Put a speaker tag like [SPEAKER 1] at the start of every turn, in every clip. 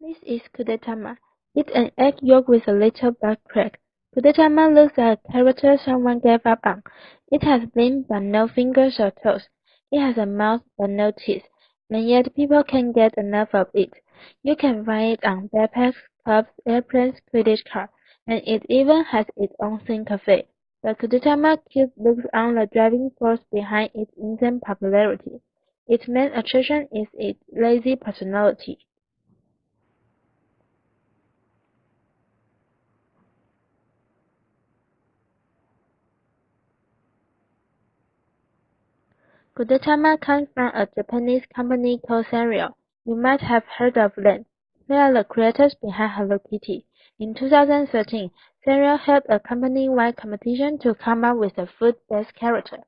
[SPEAKER 1] This is Kudetama. It's an egg yolk with a little black crack. Kudetama looks like a character someone gave up on. It has limbs but no fingers or toes. It has a mouth but no teeth, and yet people can't get enough of it. You can find it on backpacks, cups, airplanes, credit cards, and it even has its own theme cafe. The Kudetama cube looks on the driving force behind its insane popularity. Its main attraction is its lazy personality. Gudetama comes from a Japanese company called Sanrio. You might have heard of them. They are the creators behind Hello Kitty. In 2013, Sanrio held a company-wide competition to come up with a food-based character.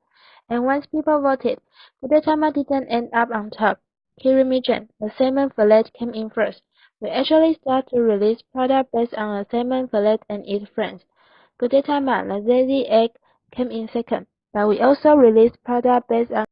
[SPEAKER 1] And once people voted, Gudetama didn't end up on top. Kirimijan, the salmon fillet, came in first. We actually start to release products based on a salmon fillet and its friends. Gudetama, the lazy egg, came in second, but we also released products based on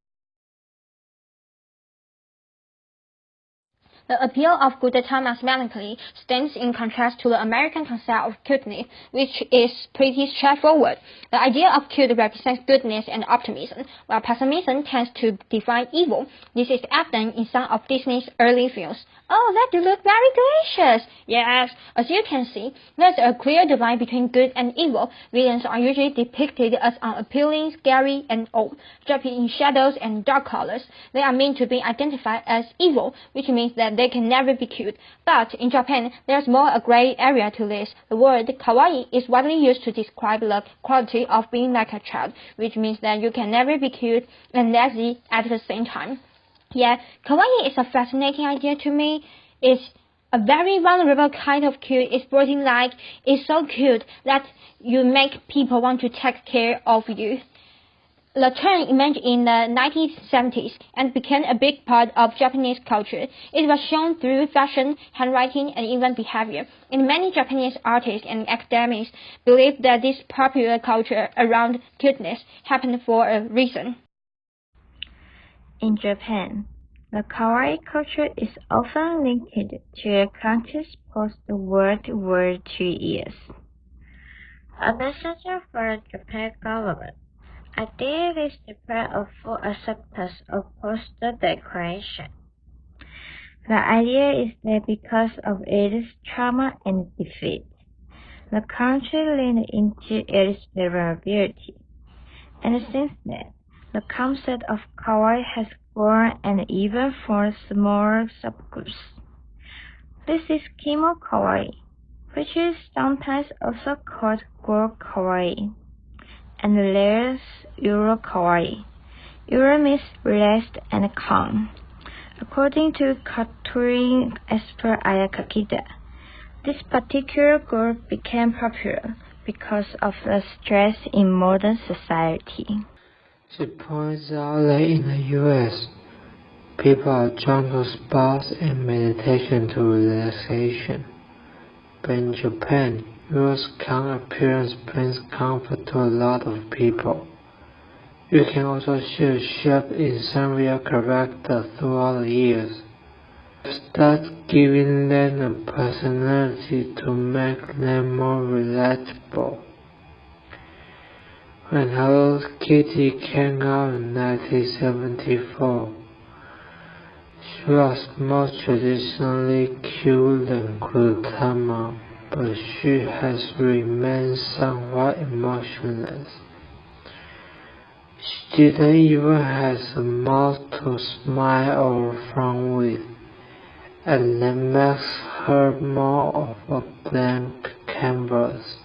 [SPEAKER 2] The appeal of Gudetama's melancholy stands in contrast to the American concept of cuteness, which is pretty straightforward. The idea of cute represents goodness and optimism, while pessimism tends to define evil. This is evident in some of Disney's early films. Oh, that do look very gracious! Yes, as you can see, there's a clear divide between good and evil. Villains are usually depicted as unappealing, scary, and old, draped in shadows and dark colors. They are meant to be identified as evil, which means that they can never be cute. But in Japan, there's more a gray area to this. The word kawaii is widely used to describe the quality of being like a child, which means that you can never be cute and lazy at the same time. Yeah, kawaii is a fascinating idea to me. It's a very vulnerable kind of cute. It's sporting-like. It's so cute that you make people want to take care of you. The term emerged in the 1970s and became a big part of Japanese culture. It was shown through fashion, handwriting, and even behavior. And many Japanese artists and academics believe that this popular culture around cuteness happened for a reason.
[SPEAKER 3] In Japan, the kawaii culture is often linked to a contest post-World War II. A messenger for the Japan government. I did is to pray of full acceptance of poster declaration. The idea is that because of its trauma and defeat, the country leaned into its vulnerability. And since then, the concept of kawaii has grown and even formed smaller subgroups. This is kimo kawaii, which is sometimes also called girl kawaii, and there's Euro kawaii. Euro means relaxed and calm. According to couturier expert Aya Kakita, this particular group became popular because of the stress in modern society.
[SPEAKER 4] She points out that in the US, people are drawn to spas and meditation to relaxation. But in Japan, Euro's calm appearance brings comfort to a lot of people. You can also see a shift in some real character throughout the years. Start giving them a personality to make them more relatable. When Hello Kitty came out in 1974, she was more traditionally cute than Gudetama, but she has remained somewhat emotionless. She didn't even have a mouth to smile or frown with, and that makes her more of a blank canvas.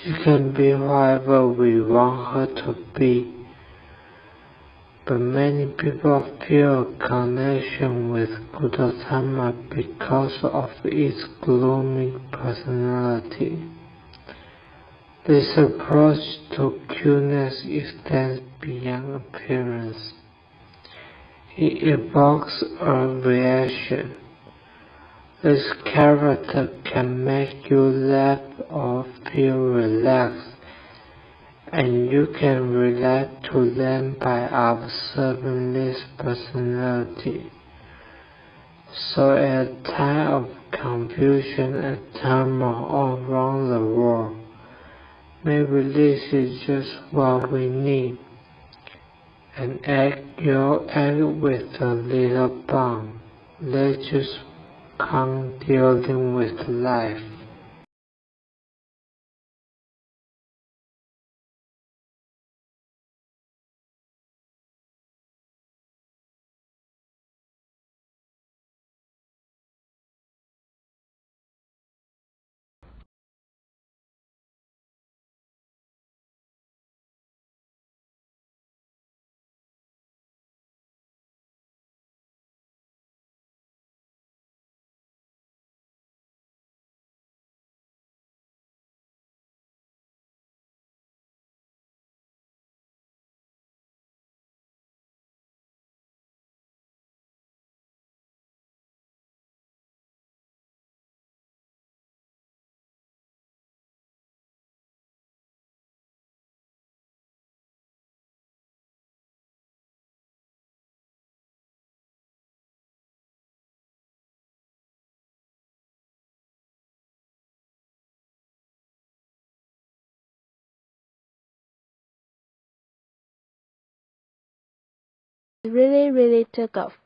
[SPEAKER 4] She can be whatever we want her to be, but many people feel a connection with Gudetama because of its gloomy personality. This approach to cuteness extends beyond appearance. It evokes a reaction. This character can make you laugh or feel relaxed, and you can relate to them by observing this personality. So at a time of confusion and turmoil all around the world, maybe this is just what we need. An your egg with a little bun. Let's just come dealing with life.
[SPEAKER 1] It really took off.